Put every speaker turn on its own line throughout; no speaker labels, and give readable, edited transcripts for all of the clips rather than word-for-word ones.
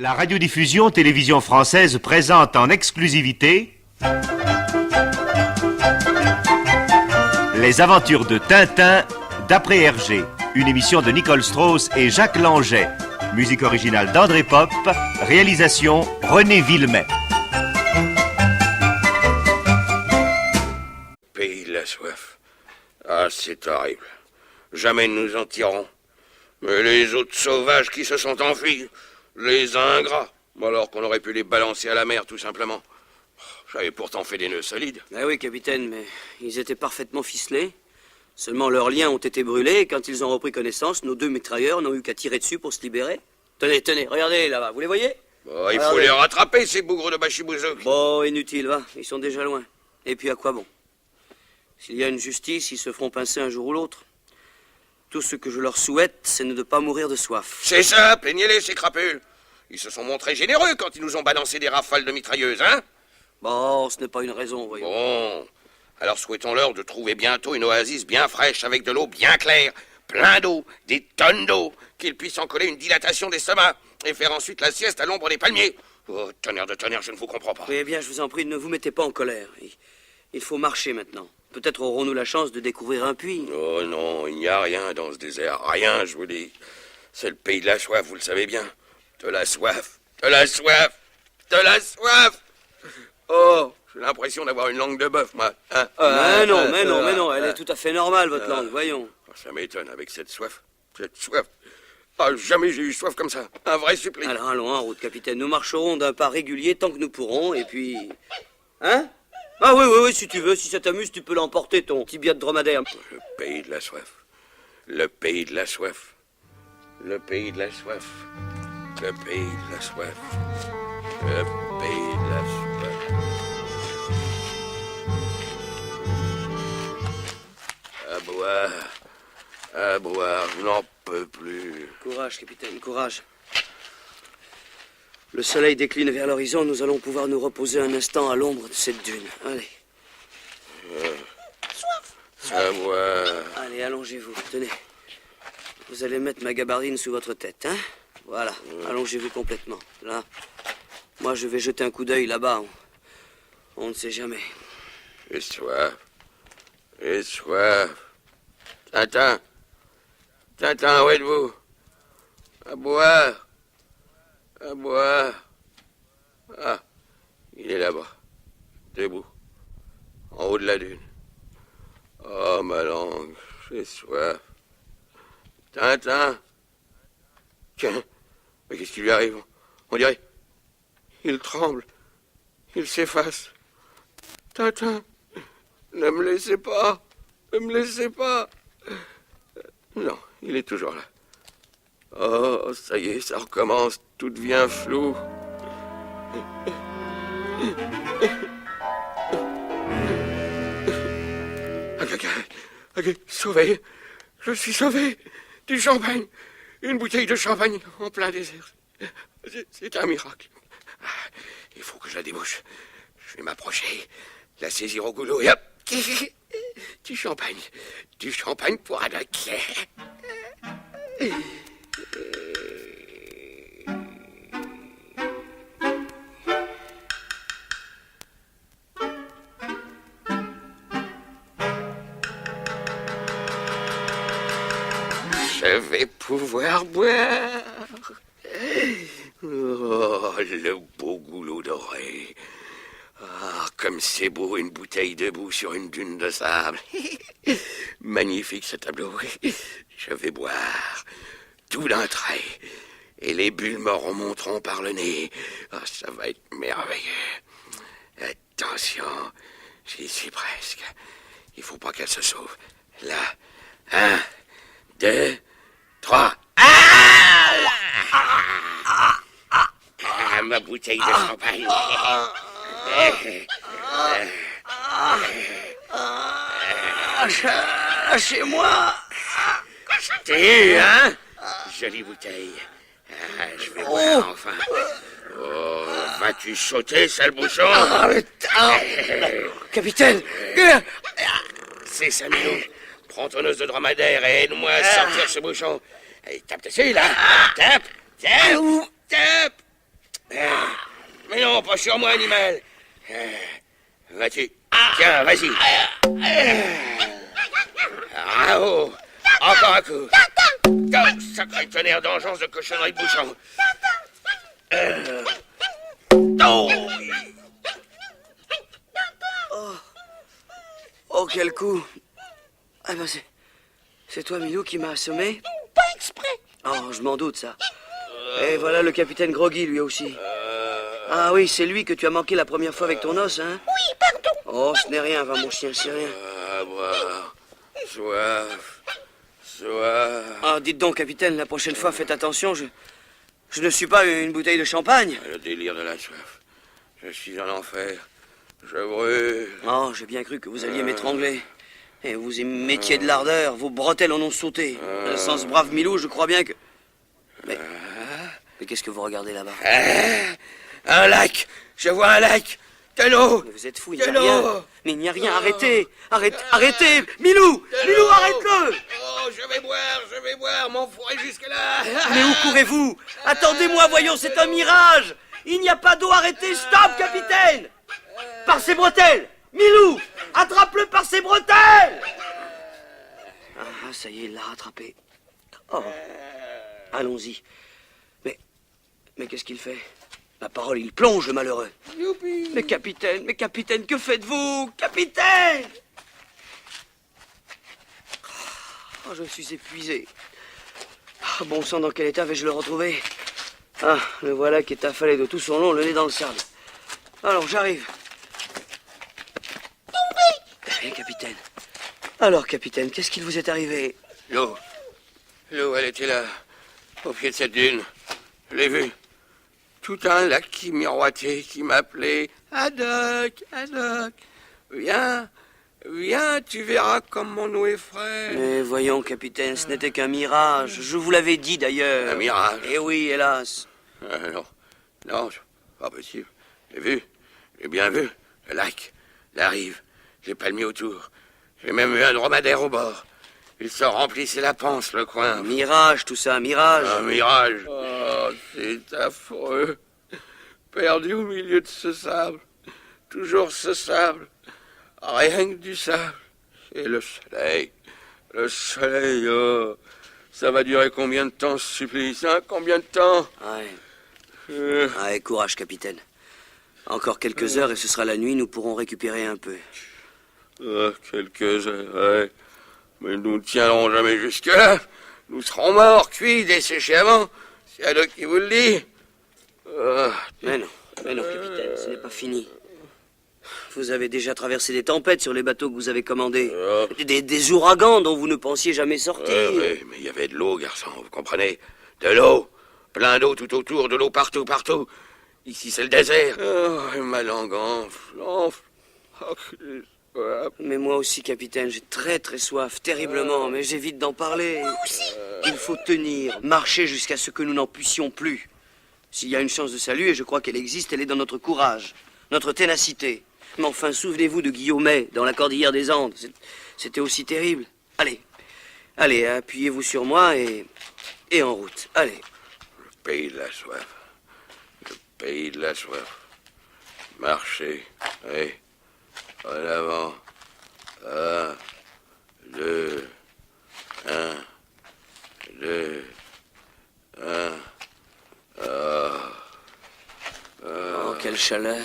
La radiodiffusion télévision française présente en exclusivité Les aventures de Tintin d'après Hergé, une émission de Nicole Strauss et Jacques Langeais. Musique originale d'André Pop, réalisation René Villemet.
Pays de la soif. Ah, c'est horrible. Jamais nous en tirerons. Mais les autres sauvages qui se sont enfuis, les ingrats, alors qu'on aurait pu les balancer à la mer, tout simplement. J'avais pourtant fait des nœuds solides.
Ah oui, capitaine, mais ils étaient parfaitement ficelés. Seulement leurs liens ont été brûlés et quand ils ont repris connaissance, nos deux mitrailleurs n'ont eu qu'à tirer dessus pour se libérer. Tenez, regardez là-bas, vous les voyez?
Oh, il faut les rattraper, ces bougres de Bachibouzouk.
Bon, inutile, va, ils sont déjà loin. Et puis à quoi bon? S'il y a une justice, ils se feront pincer un jour ou l'autre. Tout ce que je leur souhaite, c'est de ne pas mourir de soif.
C'est ça, plaignez-les, ces crapules. Ils se sont montrés généreux quand ils nous ont balancé des rafales de mitrailleuses, hein?
Bon, ce n'est pas une raison, voyons.
Bon, alors souhaitons-leur de trouver bientôt une oasis bien fraîche, avec de l'eau bien claire, plein d'eau, des tonnes d'eau, qu'ils puissent en coller une dilatation d'estomac et faire ensuite la sieste à l'ombre des palmiers. Oh, tonnerre de tonnerre, je ne vous comprends pas.
Oui, eh bien, je vous en prie, ne vous mettez pas en colère. Il faut marcher maintenant. Peut-être aurons-nous la chance de découvrir un puits.
Oh non, il n'y a rien dans ce désert. Rien, je vous dis. C'est le pays de la soif, vous le savez bien. De la soif, de la soif, de la soif. Oh, j'ai l'impression d'avoir une langue de bœuf, moi. Hein?
Mais non, elle est tout à fait normale, votre langue, voyons.
Ça m'étonne avec cette soif. Cette soif. Ah, jamais j'ai eu soif comme ça. Un vrai supplice.
Alors allons en route, capitaine. Nous marcherons d'un pas régulier tant que nous pourrons, et puis... Hein? Ah oui, si tu veux, si ça t'amuse, tu peux l'emporter, ton tibia de dromadaire.
Le pays de la soif. Le pays de la soif. Le pays de la soif. Le pays de la soif. Le pays de la soif. À boire, je n'en peux plus.
Courage, capitaine, courage. Le soleil décline vers l'horizon, nous allons pouvoir nous reposer un instant à l'ombre de cette dune. Allez.
À boire.
Allez, allongez-vous, tenez. Vous allez mettre ma gabardine sous votre tête, hein? Voilà, allongez-vous complètement. Là, moi je vais jeter un coup d'œil là-bas. On ne sait jamais.
J'ai soif. J'ai soif. Tintin, où êtes-vous? À boire. À boire. Ah, il est là-bas, debout, en haut de la dune. Oh, ma langue, j'ai soif. Tintin. Tiens, mais qu'est-ce qui lui arrive? On dirait... Il tremble. Il s'efface. Tintin, ne me laissez pas. Ne me laissez pas. Non, il est toujours là. Oh, ça y est, ça recommence. Tout devient flou. Ok, sauvé. Je suis sauvé. Du champagne. Une bouteille de champagne en plein désert. C'est un miracle. Il faut que je la débouche. Je vais m'approcher, la saisir au goulot et hop. Du champagne. Du champagne pour Haddock. Je vais pouvoir boire. Oh, le beau goulot doré. Ah, comme c'est beau une bouteille debout sur une dune de sable. Magnifique ce tableau. Je vais boire tout d'un trait. Et les bulles me remonteront par le nez. Ah, ça va être merveilleux. Attention, j'y suis presque. Il faut pas qu'elle se sauve. Là, 1, 2, 3. Ah, ma bouteille de champagne.
Lâchez-moi.
T'es eu, hein? Jolie bouteille. Ah, je vais boire enfin. Oh, vas-tu sauter, sale bouchon?
Capitaine.
C'est 5 minutes. Prends ton os de dromadaire et aide-moi à sortir ce bouchon. Allez, tape dessus, là. Tape. Non, pas sur moi, animal. Vas-y. Tiens, vas-y. Bravo. Encore un coup. Oh, sacré tonnerre d'engeance de cochonnerie de bouchon. Oh.
Oh, quel coup. Ah ben c'est toi, Milou, qui m'a assommé?
Pas exprès.
Oh, je m'en doute, ça. Et voilà le capitaine Groggy, lui aussi. Ah oui, c'est lui que tu as manqué la première fois avec ton os, hein?
Oui, pardon.
Oh, ce n'est rien, va, mon chien, c'est rien.
Boire. Soif. Soif.
Ah, dites donc, capitaine, la prochaine fois, faites attention, je ne suis pas une bouteille de champagne.
Le délire de la soif. Je suis en enfer. Je brûle.
Oh, j'ai bien cru que vous alliez m'étrangler. Et vous y mettiez de l'ardeur, vos bretelles en ont sauté. Sans ce brave Milou, je crois bien que... Mais qu'est-ce que vous regardez là-bas?
Un lac. Je vois un lac. De l'eau.
Mais vous êtes fou, il
De
n'y a rien.
l'eau.
Mais il n'y a rien, arrêtez. Arrêtez. Milou, arrête-le.
Oh, je vais boire. Mon four est jusque-là.
Mais où courez-vous? Attendez-moi, voyons, c'est un mirage. Il n'y a pas d'eau, arrêtez, stop, capitaine. Par ses bretelles. Milou, attrape-le par ses bretelles. Ah, ça y est, il l'a rattrapé. Oh, allons-y. Mais qu'est-ce qu'il fait? Ma parole, il plonge, le malheureux.
Youpi.
Mais capitaine, que faites-vous? Capitaine! Oh, je suis épuisé. Ah, bon sang, dans quel état vais-je le retrouver? Ah, le voilà qui est affalé de tout son long, le nez dans le sable. Alors, j'arrive. Eh bien, capitaine. Alors, capitaine, qu'est-ce qu'il vous est arrivé?
L'eau, elle était là, au pied de cette dune. Je l'ai vue. Tout un lac qui miroitait, qui m'appelait. Haddock, Haddock. Viens, tu verras comme mon eau est fraîche.
Mais voyons, capitaine, ce n'était qu'un mirage. Je vous l'avais dit, d'ailleurs.
Un mirage?
Eh oui, hélas.
Non, pas possible. J'ai bien vu. Le lac, la rive, les palmiers autour. J'ai même vu un dromadaire au bord. Il se remplissait la panse, le coin.
Mirage, tout ça, mirage.
Un mirage. Oh, c'est affreux. Perdu au milieu de ce sable. Toujours ce sable. Rien que du sable. Et le soleil. Le soleil, oh. Ça va durer combien de temps, ce supplice, hein? Combien de temps?
Ouais. Allez, courage, capitaine. Encore quelques heures et ce sera la nuit, nous pourrons récupérer un peu.
Quelques heures, ouais. Mais nous ne tiendrons jamais jusque-là. Nous serons morts, cuits, desséchés avant. C'est Haddock qui vous le dit.
Mais non, capitaine, ce n'est pas fini. Vous avez déjà traversé des tempêtes sur les bateaux que vous avez commandés. Des ouragans dont vous ne pensiez jamais sortir.
Oui, mais il y avait de l'eau, garçon, vous comprenez? De l'eau. Plein d'eau tout autour, de l'eau partout. Ici, c'est le désert. Oh, ma langue enfle. Oh,
mais moi aussi, capitaine, j'ai très très soif, terriblement, mais j'évite d'en parler.
Moi aussi.
Il faut tenir, marcher jusqu'à ce que nous n'en puissions plus. S'il y a une chance de salut, et je crois qu'elle existe, elle est dans notre courage, notre ténacité. Mais enfin, souvenez-vous de Guillaumet, dans la cordillère des Andes. C'était aussi terrible. Allez, appuyez-vous sur moi et en route. Allez.
Le pays de la soif. Le pays de la soif. Marcher, oui. En avant. 1, 2, 1, 2, 1.
Oh, quelle chaleur.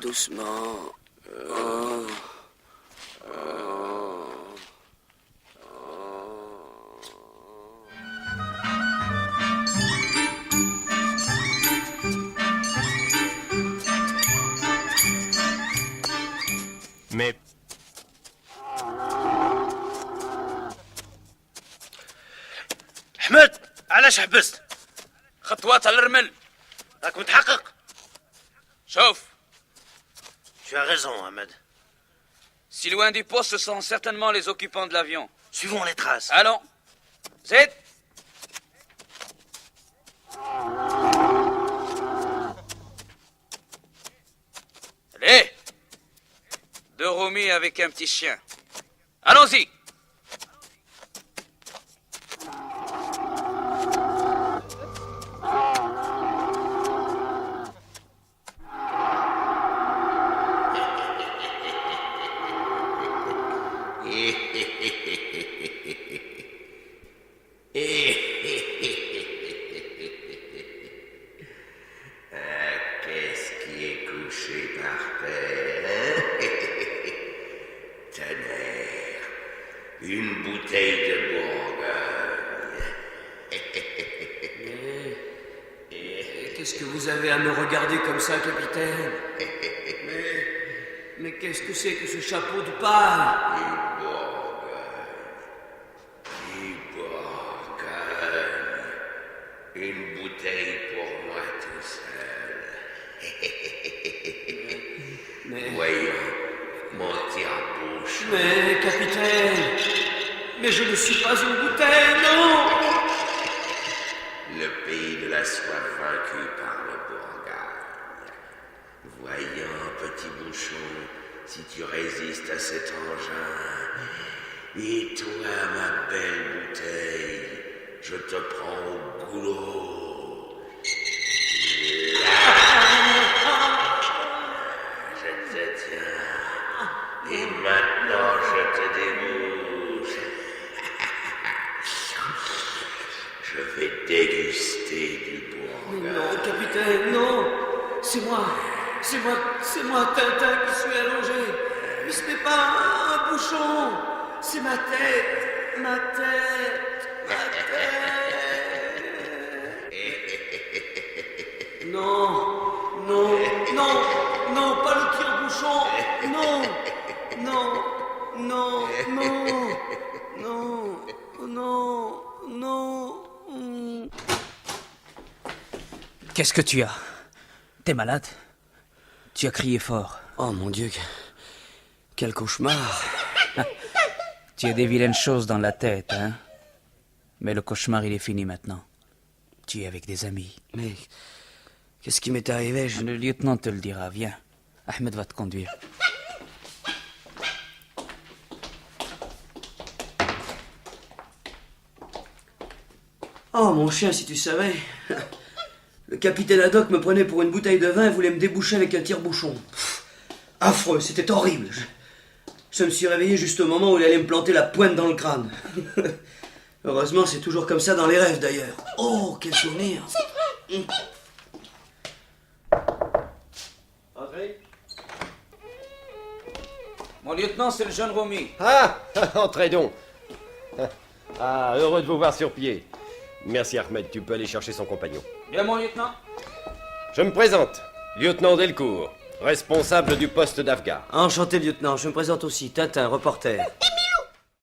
Doucement. Oh.
Mais
احمد علاش حبست؟ خطوات على الرمل راك متحقق؟ شوف.
Tu as raison, Ahmed.
Si loin du poste, ce sont certainement les occupants de l'avion.
Suivons les traces.
Allons. Zed. Allez. 2 roumis avec un petit chien. Allons-y.
laissé par terre. Tonnerre, une bouteille de Bourgogne.
Qu'est-ce que vous avez à me regarder comme ça, capitaine? Mais qu'est-ce que c'est que ce chapeau de paille?
Du Bourgogne. Une bouteille pour moi tout seul.
Mais...
Voyons, mon tire-bouche.
Mais, capitaine... Mais je ne suis pas une bouteille, non!
Le pays de la soif vaincu par le Bourgogne. Voyons, petit bouchon, si tu résistes à cet engin. Et toi, ma belle bouteille, je te prends au goulot. Je te tiens. Et maintenant, je te débouche. Je vais déguster du
Mais
Bourgogne.
non, capitaine, non! C'est moi, Tintin, qui suis allongé. Mais ce n'est pas un bouchon, c'est ma tête, ma tête. Non, non, non, non, pas le tire-bouchon. Non, non, non, non, non, non, non.
Qu'est-ce que tu as? T'es malade? Tu as crié fort.
Oh mon Dieu, quel cauchemar.
Tu as des vilaines choses dans la tête, hein? Mais le cauchemar, il est fini maintenant. Tu es avec des amis.
Mais qu'est-ce qui m'est arrivé?
Le lieutenant te le dira. Viens. Ahmed va te conduire.
Oh mon chien, si tu savais. Le capitaine Haddock me prenait pour une bouteille de vin et voulait me déboucher avec un tire-bouchon. Affreux, c'était horrible. Je me suis réveillé juste au moment où il allait me planter la pointe dans le crâne. Heureusement, c'est toujours comme ça dans les rêves d'ailleurs. Oh, quel souvenir.
Entrez.
Mon lieutenant, c'est le jeune Romy.
Ah, entrez donc. Ah, heureux de vous voir sur pied. Merci Ahmed, tu peux aller chercher son compagnon.
Bien, mon lieutenant.
Je me présente, lieutenant Delcourt, responsable du poste d'Afgar.
Enchanté, lieutenant. Je me présente aussi. Tintin, reporter.